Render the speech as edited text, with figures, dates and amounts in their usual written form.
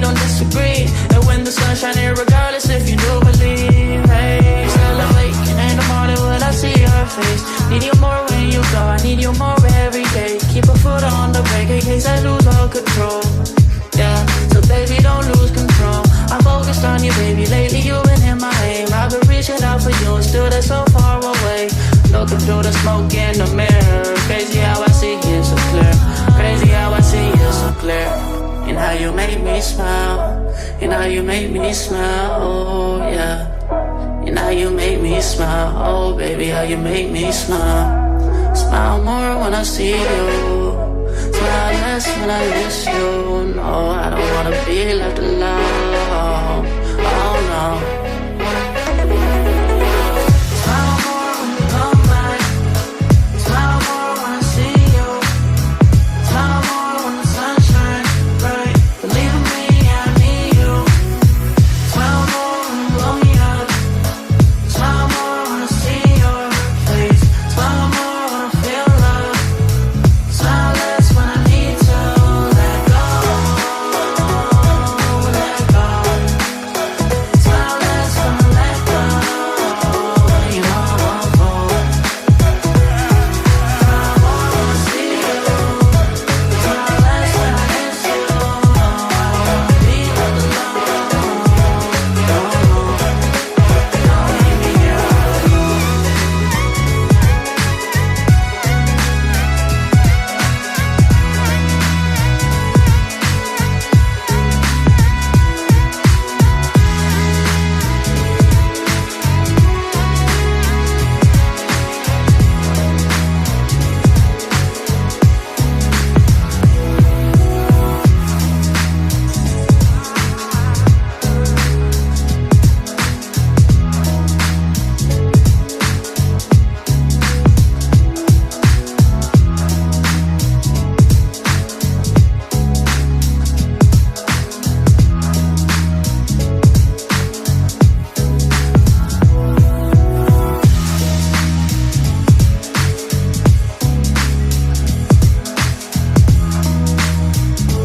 don't disagree. And when the sun's shining, regardless if you do believe. Hey, still awake, and in the morning when I see your face. Need you more when you go, I need you more every day. Keep a foot on the brake in case I lose all control. Yeah, so baby, don't lose control. I'm focused on you, baby. Lately you've been in my aim. I've been reaching out for you and still they're so far away. Looking through the smoke in the mirror. Crazy how I see you so clear. Crazy how I see you so clear. And how you make me smile. And how you make me smile, oh yeah. And how you make me smile, oh baby, how you make me smile. Smile more when I see you. Smile less when I miss you. No, I don't wanna be left alone.